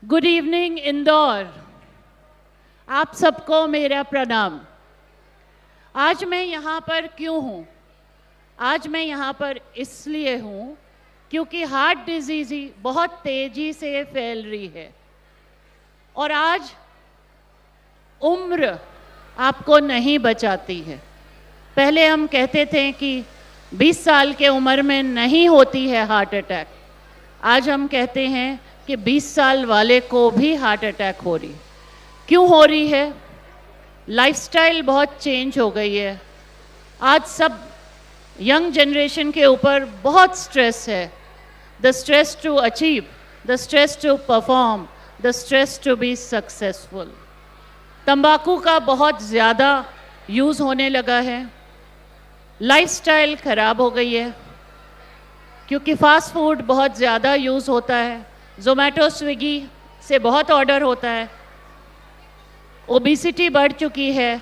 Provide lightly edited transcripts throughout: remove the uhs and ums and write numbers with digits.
Good evening Indore. आप सबको मेरा प्रणाम। आज मैं यहाँ पर क्यों हूँ? आज मैं यहाँ पर इसलिए हूँ क्योंकि हार्ट डिजीज़ बहुत तेज़ी से फैल रही है और आज उम्र आपको नहीं बचाती है। पहले हम कहते थे कि 20 साल के उम्र में नहीं होती है हार्ट अटैक। आज हम कहते हैं कि 20 साल वाले को भी हार्ट अटैक हो रही। क्यों हो रही है? लाइफस्टाइल बहुत चेंज हो गई है। आज सब यंग जनरेशन के ऊपर बहुत स्ट्रेस है। The stress to achieve, the stress to perform, the stress to be successful. तंबाकू का बहुत ज़्यादा यूज़ होने लगा है। लाइफस्टाइल ख़राब हो गई है क्योंकि फ़ास्ट फूड बहुत ज़्यादा यूज़ होता है। ज़ोमैटो स्विगी से बहुत ऑर्डर होता है। ओबेसिटी बढ़ चुकी है।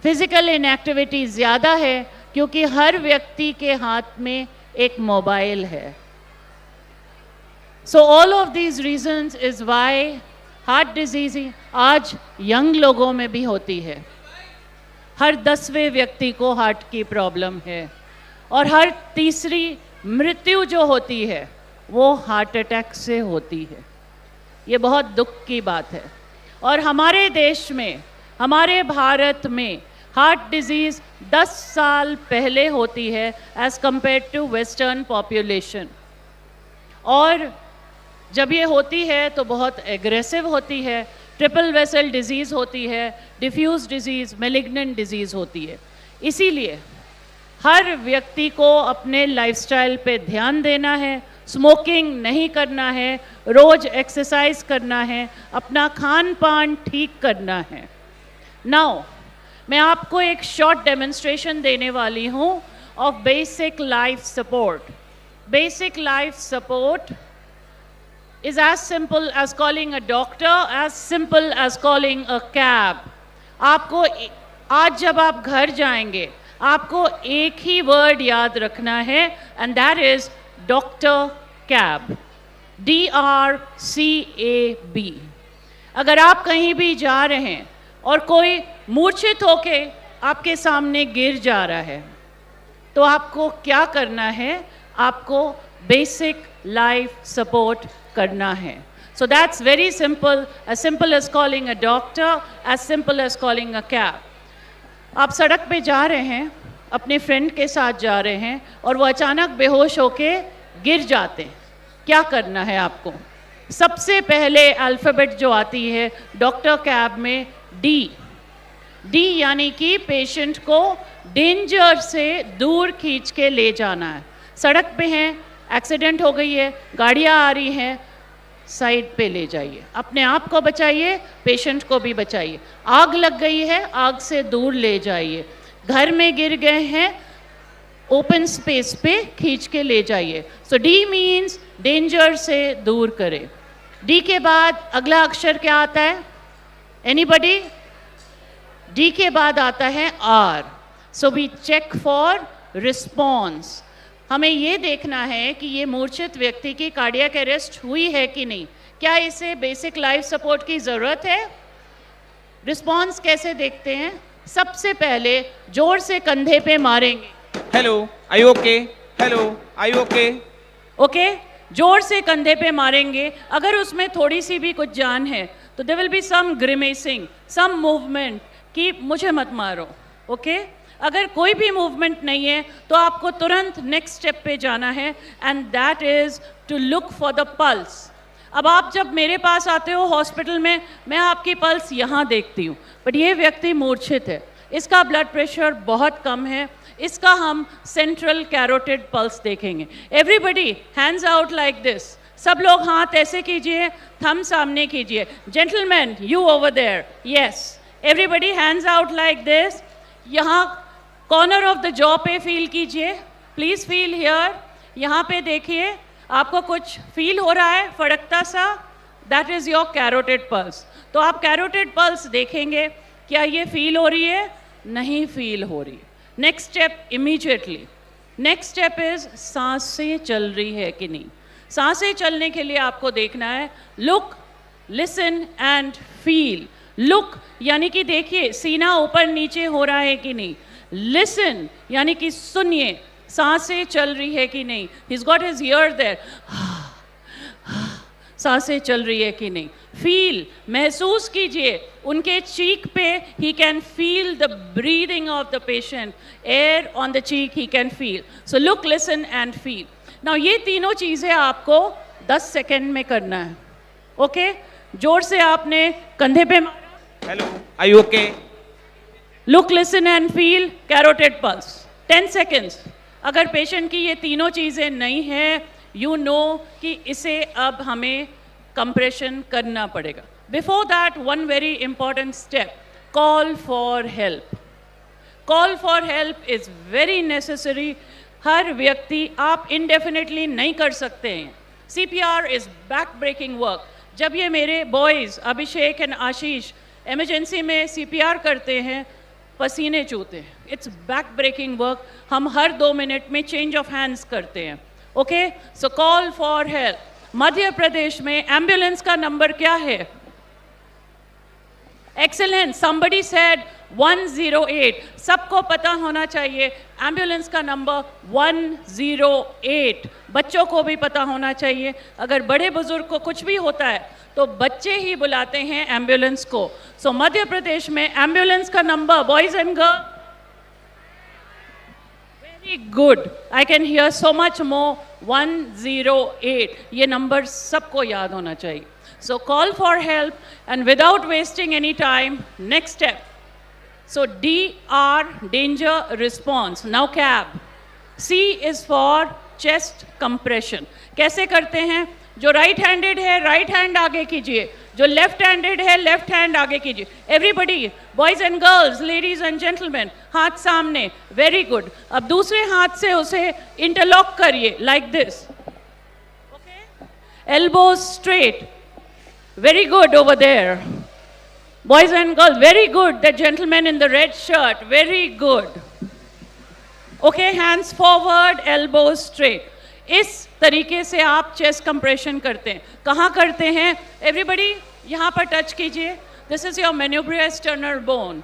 फिज़िकल इनएक्टिविटी ज़्यादा है क्योंकि हर व्यक्ति के हाथ में एक मोबाइल है। So all of these reasons is why heart disease आज यंग लोगों में भी होती है। हर 10वें व्यक्ति को हार्ट की प्रॉब्लम है और हर तीसरी मृत्यु जो होती है वो हार्ट अटैक से होती है। ये बहुत दुख की बात है। और हमारे देश में, हमारे भारत में हार्ट डिजीज़ 10 साल पहले होती है as compare to western population. और जब ये होती है तो बहुत एग्रेसिव होती है। ट्रिपल वेसल डिजीज़ होती है, डिफ्यूज डिजीज़, मैलिग्नेंट डिजीज़ होती है। इसीलिए हर व्यक्ति को अपने लाइफस्टाइल पे ध्यान देना है। स्मोकिंग नहीं करना है, रोज़ एक्सरसाइज करना है, अपना खान पान ठीक करना है। नाउ मैं आपको एक शॉर्ट डेमोन्स्ट्रेशन देने वाली हूँ of basic life support. Basic life support is as simple as calling a doctor, as simple as calling a cab. आपको आज जब आप घर जाएंगे आपको एक ही वर्ड याद रखना है and that is doctor cab, DRCAB। अगर आप कहीं भी जा रहे हैं और कोई मूर्छित होके आपके सामने गिर जा रहा है तो आपको क्या करना है? आपको बेसिक लाइफ सपोर्ट करना है। So that's very simple, as simple as calling a doctor, as simple as calling a cab। आप सड़क पे जा रहे हैं, अपने फ्रेंड के साथ जा रहे हैं और वो अचानक बेहोश होके गिर जाते हैं। क्या करना है आपको? सबसे पहले अल्फ़ाबेट जो आती है डॉक्टर कैब में D यानी कि पेशेंट को डेंजर से दूर खींच के ले जाना है। सड़क पे हैं, एक्सीडेंट हो गई है, गाड़ियाँ आ रही हैं, साइड पे ले जाइए। अपने आप को बचाइए, पेशेंट को भी बचाइए। आग लग गई है, आग से दूर ले जाइए। घर में गिर गए हैं, ओपन स्पेस पे खींच के ले जाइए। सो D मीन्स डेंजर से दूर करें। D के बाद अगला अक्षर क्या आता है? एनीबडी? D के बाद आता है R। So we check for response. हमें ये देखना है कि ये मूर्छित व्यक्ति की कार्डियक अरेस्ट हुई है कि नहीं। क्या इसे बेसिक लाइफ सपोर्ट की ज़रूरत है? रिस्पॉन्स कैसे देखते हैं? सबसे पहले जोर से कंधे पे मारेंगे। हेलो, आई ओके? हेलो, आई ओके? ओके, जोर से कंधे पे मारेंगे। अगर उसमें थोड़ी सी भी कुछ जान है तो there will be some grimacing, some movement कि मुझे मत मारो। ओके, अगर कोई भी मूवमेंट नहीं है तो आपको तुरंत नेक्स्ट स्टेप पे जाना है and that is to look for the pulse. अब आप जब मेरे पास आते हो हॉस्पिटल में, मैं आपकी पल्स यहाँ देखती हूँ, बट ये व्यक्ति मूर्छित है, इसका ब्लड प्रेशर बहुत कम है, इसका हम सेंट्रल कैरोटिड पल्स देखेंगे। Everybody hands out like this. सब लोग हाथ ऐसे कीजिए, थंब सामने कीजिए। Gentleman, you over there, yes. Everybody hands out like this. यहाँ कॉर्नर ऑफ द जॉ पे फील कीजिए, प्लीज़ फील हियर। यहाँ पे देखिए, आपको कुछ फील हो रहा है फड़कता सा, that is your carotid pulse. तो आप कैरोटिड पल्स देखेंगे, क्या ये फील हो रही है? नहीं फील हो रही। Next step immediately, next step is सांसें चल रही है कि नहीं। सांसें चलने के लिए आपको देखना है, look listen and feel. Look यानी कि देखिए सीना ऊपर नीचे हो रहा है कि नहीं। लिसन यानी कि सुनिए सांसें चल रही है कि नहीं। He's got his ear there, सांसें चल रही है कि नहीं। फील महसूस कीजिए उनके चीक पे, he can feel the breathing of the patient, air on the cheek he can feel. So look, listen and feel. Now ये तीनों चीज़ें आपको 10 सेकेंड में करना है। ओके जोर से आपने कंधे पे मारा। Hello, are you okay? Look, listen and feel, carotid pulse 10 seconds. अगर पेशेंट की ये तीनों चीज़ें नहीं है, यू नो कि इसे अब हमें कंप्रेशन करना पड़ेगा। Before that one very important step, call for help. Call for help is very necessary. हर व्यक्ति आप इंडेफिनेटली नहीं कर सकते हैं। CPR is back breaking work. जब ये मेरे boys Abhishek and Ashish emergency में CPR करते हैं, पसीने चूते हैं। It's back breaking work. हम हर 2 मिनट में चेंज ऑफ हैंड्स करते हैं। Okay so call for help. Madhya Pradesh में एम्बुलेंस का नंबर क्या है? Excellent, somebody said 108। सबको पता होना चाहिए एम्बुलेंस का नंबर 108। बच्चों को भी पता होना चाहिए। अगर बड़े बुजुर्ग को कुछ भी होता है तो बच्चे ही बुलाते हैं एम्बुलेंस को। सो मध्य प्रदेश में एम्बुलेंस का number, boys and girl, very good, I can hear so much more, 108। ये नंबर सबको याद होना चाहिए। So call for help and without wasting any time, next step. So DR, danger response. Now cab. C is for chest compression. कैसे करते हैं? जो right handed है राइट हैंड आगे कीजिए, जो लेफ्ट हैंडेड है लेफ्ट हैंड आगे कीजिए। Everybody, boys and girls, ladies and gentleman, हाथ सामने, वेरी गुड। अब दूसरे हाथ से उसे इंटरलॉक करिए like this. Okay, elbows straight, very good over there. Boys and girls, very good. The gentleman in the red shirt, very good. Okay, hands forward, elbows straight. इस तरीके से आप चेस्ट कंप्रेशन करते हैं। कहाँ करते हैं? एवरीबडी यहाँ पर टच कीजिए। This is your manubrium sternum bone.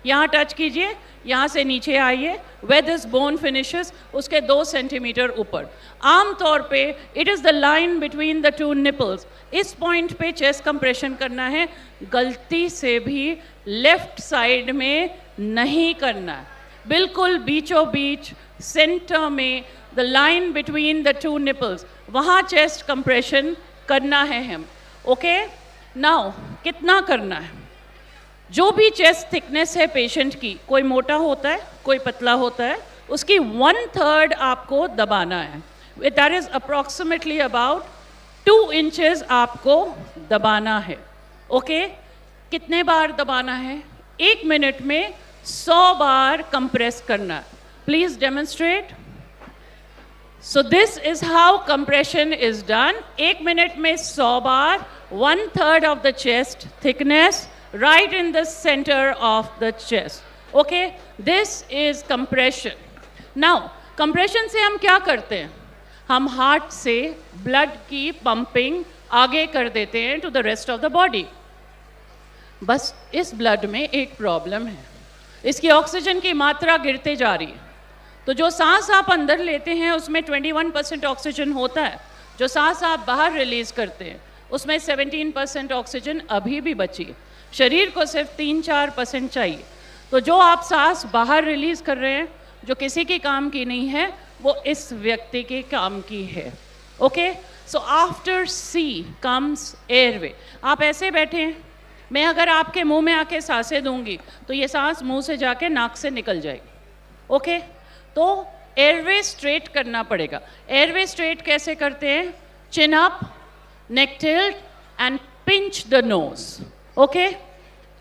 यहाँ टच कीजिए, यहाँ से नीचे आइए, वेयर दिस बोन फिनिशेस उसके 2 सेंटीमीटर ऊपर। आमतौर पे it is the line between the 2 nipples. इस पॉइंट पे चेस्ट कंप्रेशन करना है। गलती से भी लेफ्ट साइड में नहीं करना है, बिल्कुल बीचों बीच सेंटर में, the line between the 2 nipples, वहाँ चेस्ट कंप्रेशन करना है हम। ओके, नाउ कितना करना है? जो भी चेस्ट थिकनेस है पेशेंट की, कोई मोटा होता है कोई पतला होता है, उसकी 1/3 आपको दबाना है। That is approximately about 2 inches आपको दबाना है। ओके, कितने बार दबाना है? 1 मिनट में 100 बार कंप्रेस करना है। Please demonstrate. So this is how compression is done. 1 minute में 100 बार, 1/3 of the chest thickness, right in the center of the chest. Okay, this is compression. Now compression से हम क्या करते हैं? हम हार्ट से ब्लड की पंपिंग आगे कर देते हैं to the rest of the body. बस इस ब्लड में एक प्रॉब्लम है, इसकी ऑक्सीजन की मात्रा गिरते जा रही है। तो जो सांस आप अंदर लेते हैं उसमें 21% ऑक्सीजन होता है, जो सांस आप बाहर रिलीज करते हैं उसमें 17% ऑक्सीजन अभी भी बची है। शरीर को सिर्फ 3-4% चाहिए। तो जो आप सांस बाहर रिलीज कर रहे हैं, जो किसी के काम की नहीं है, वो इस व्यक्ति के काम की है। ओके, सो आफ्टर सी कम्स एयरवे। आप ऐसे बैठे हैं, मैं अगर आपके मुंह में आके सांसें दूंगी तो ये सांस मुंह से जाके नाक से निकल जाएगी। ओके, तो एयरवे स्ट्रेट करना पड़ेगा। एयरवे स्ट्रेट कैसे करते हैं? चिन up, neck tilt and pinch the nose. Okay,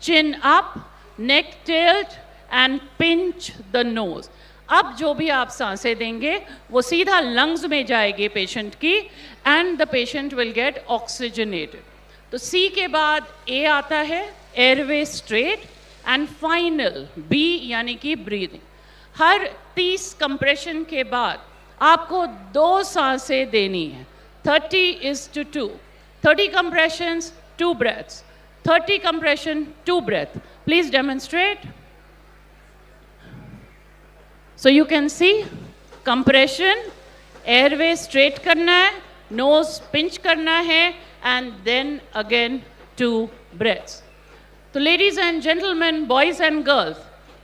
chin up, neck tilt and pinch the nose. अब जो भी आप सांसें देंगे वो सीधा लंग्स में जाएगी पेशेंट की, and the patient will get oxygenated. तो सी के बाद ए आता है, airway straight, and final B यानी कि ब्रीदिंग। हर 30 कंप्रेशन के बाद आपको 2 सांसें देनी है। 30:2, 30 compressions, 2 breaths. 30 compression, 2 breath. Please demonstrate. So you can see compression, airway straight करना है, nose pinch करना है, and then again 2 breaths. तो ladies and gentlemen, boys and girls,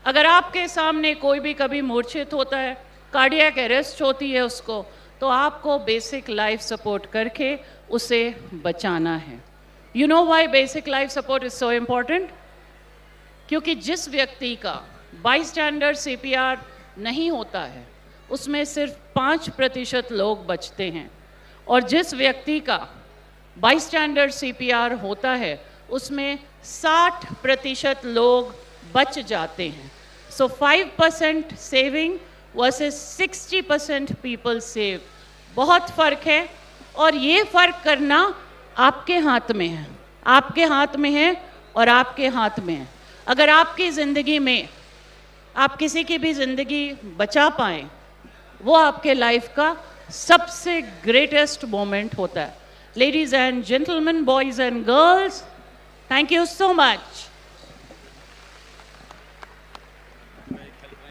अगर आपके सामने कोई भी कभी मूर्छित होता है, कार्डियक अरेस्ट होती है उसको, तो आपको बेसिक लाइफ सपोर्ट करके उसे बचाना है. You know why basic life support is so important? क्योंकि जिस व्यक्ति का बाईस्टैंडर CPR नहीं होता है उसमें सिर्फ 5% लोग बचते हैं, और जिस व्यक्ति का बाईस्टैंडर CPR होता है उसमें 60% लोग बच जाते हैं. So 5% saving versus 60% people save. बहुत फ़र्क है, और ये फ़र्क करना आपके हाथ में है, आपके हाथ में है और आपके हाथ में है. अगर आपकी ज़िंदगी में आप किसी की भी ज़िंदगी बचा पाएँ, वो आपके लाइफ का सबसे ग्रेटेस्ट मोमेंट होता है. Ladies and gentleman, boys and girls, thank you so much.